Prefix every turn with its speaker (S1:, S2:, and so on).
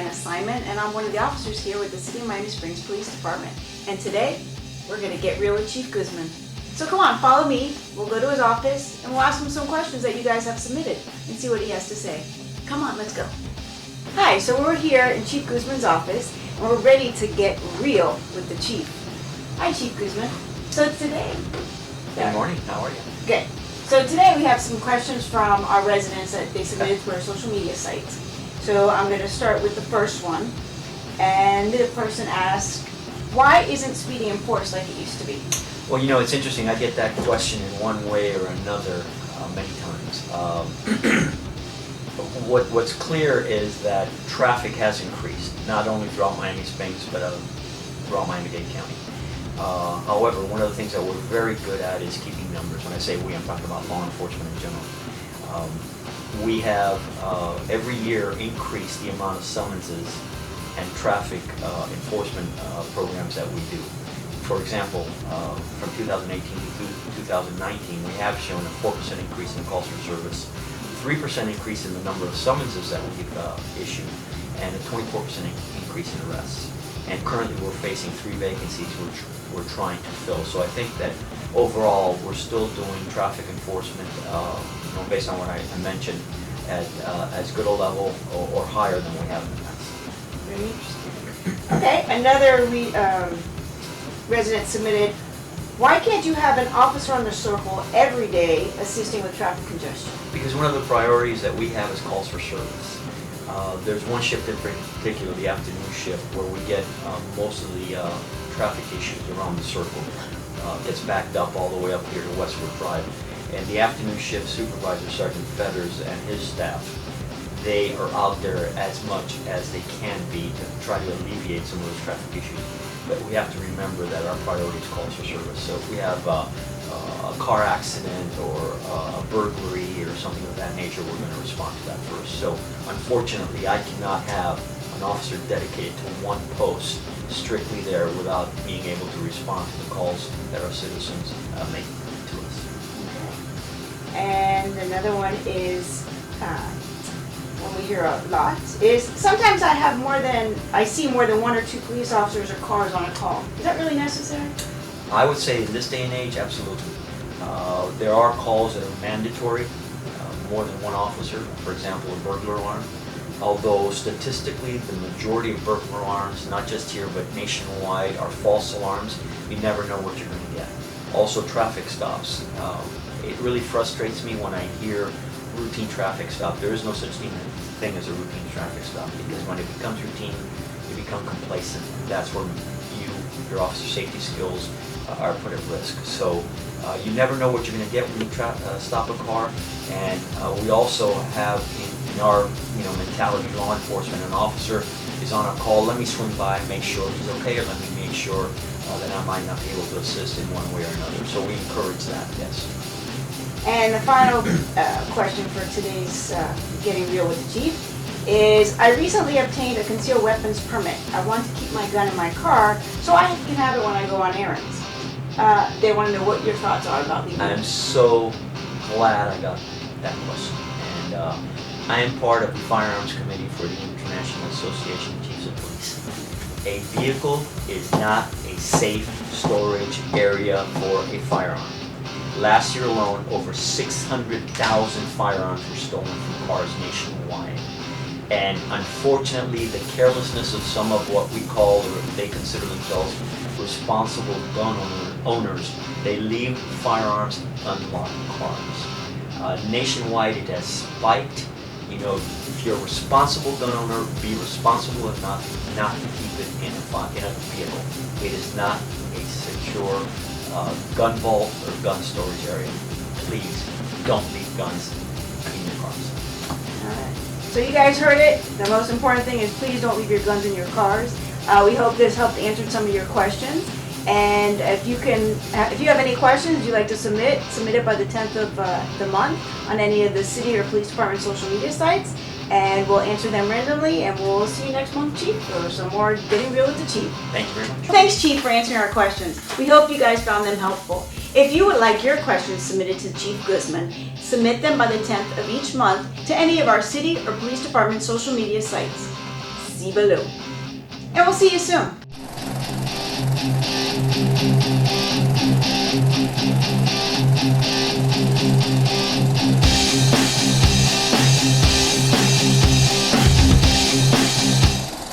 S1: Diana Simon, and I'm one of the officers here with the City of Miami Springs Police Department. And today, we're gonna get real with Chief Guzman. So come on, follow me. We'll go to his office and we'll ask him some questions that you guys have submitted and see what he has to say. Come on, let's go. Hi, so we're here in Chief Guzman's office and we're ready to get real with the Chief. Hi, Chief Guzman. So today...
S2: Good morning, how are you?
S1: Good. So today we have some questions from our residents that they submitted to our social media sites. So I'm going to start with the first one. And the person asked, why isn't speeding enforced like it used to be?
S2: Well, you know, it's interesting. I get that question in one way or another many times. What's clear is that traffic has increased, not only throughout Miami Springs, but throughout Miami-Dade County. However, one of the things that we're very good at is keeping numbers. When I say we, I'm talking about law enforcement in general. We have every year increased the amount of summonses and traffic enforcement programs that we do. For example, from 2018 to 2019, we have shown a 4% increase in calls for service, 3% increase in the number of summonses that we've issued, and a 24% increase in arrests. And currently we're facing 3 vacancies which we're trying to fill. So I think that overall we're still doing traffic enforcement, based on what I mentioned, at as good a level or higher than we have in the past.
S1: Very interesting. Okay, another resident submitted, why can't you have an officer on the circle every day assisting with traffic congestion?
S2: Because one of the priorities that we have is calls for service. There's one shift in particular, the afternoon shift, where we get most of the traffic issues around the circle. Gets backed up all the way up here to Westwood Drive. And the afternoon shift supervisor, Sergeant Fetters, and his staff, they are out there as much as they can be to try to alleviate some of those traffic issues. But we have to remember that our priority is calls for service. So if we have a car accident or a burglary or something of that nature, we're going to respond to that first. So unfortunately, I cannot have an officer dedicated to one post strictly there without being able to respond to the calls that our citizens make to us.
S1: Okay. And another one is, one we hear a lot, is sometimes I see more than 1 or 2 police officers or cars on a call. Is that really necessary?
S2: I would say in this day and age, absolutely. There are calls that are mandatory, more than 1 officer, for example, a burglar alarm. Although statistically, the majority of burglar alarms, not just here but nationwide, are false alarms. You never know what you're going to get. Also, traffic stops. It really frustrates me when I hear routine traffic stop. There is no such thing as a routine traffic stop, because when it becomes routine, you become complacent. That's when your officer safety skills are put at risk. So you never know what you're going to get when you stop a car. And we also have in our mentality, law enforcement, an officer is on a call, let me swing by and make sure he's okay, or let me make sure that I might not be able to assist in one way or another. So we encourage that, yes.
S1: And the final question for today's Getting Real with the Chief is, I recently obtained a concealed weapons permit. I want to keep my gun in my car so I can have it when I go on errands. They want to know what your thoughts are about leaving.
S2: I'm so glad I got that question. And I am part of the Firearms Committee for the International Association of Chiefs of Police. A vehicle is not a safe storage area for a firearm. Last year alone, over 600,000 firearms were stolen from cars nationwide. And unfortunately, the carelessness of some of what we call, or they consider themselves, responsible gun owners, they leave firearms in unlocked cars. Nationwide, it has spiked. If you're a responsible gun owner, be responsible enough not to keep it in a vehicle. It is not a secure gun vault or gun storage area. Please don't leave guns in your cars.
S1: All right. So you guys heard it. The most important thing is please don't leave your guns in your cars. We hope this helped answer some of your questions. And if you have any questions you'd like to submit it by the 10th of the month on any of the city or police department social media sites, and we'll answer them randomly. And we'll see you next month, Chief, for some more Getting Real with the Chief.
S2: Thank you very much.
S1: Thanks, Chief, for answering our questions. We hope you guys found them helpful. If you would like your questions submitted to Chief Guzman, submit them by the 10th of each month to any of our city or police department social media sites. See see below. And we'll see you soon.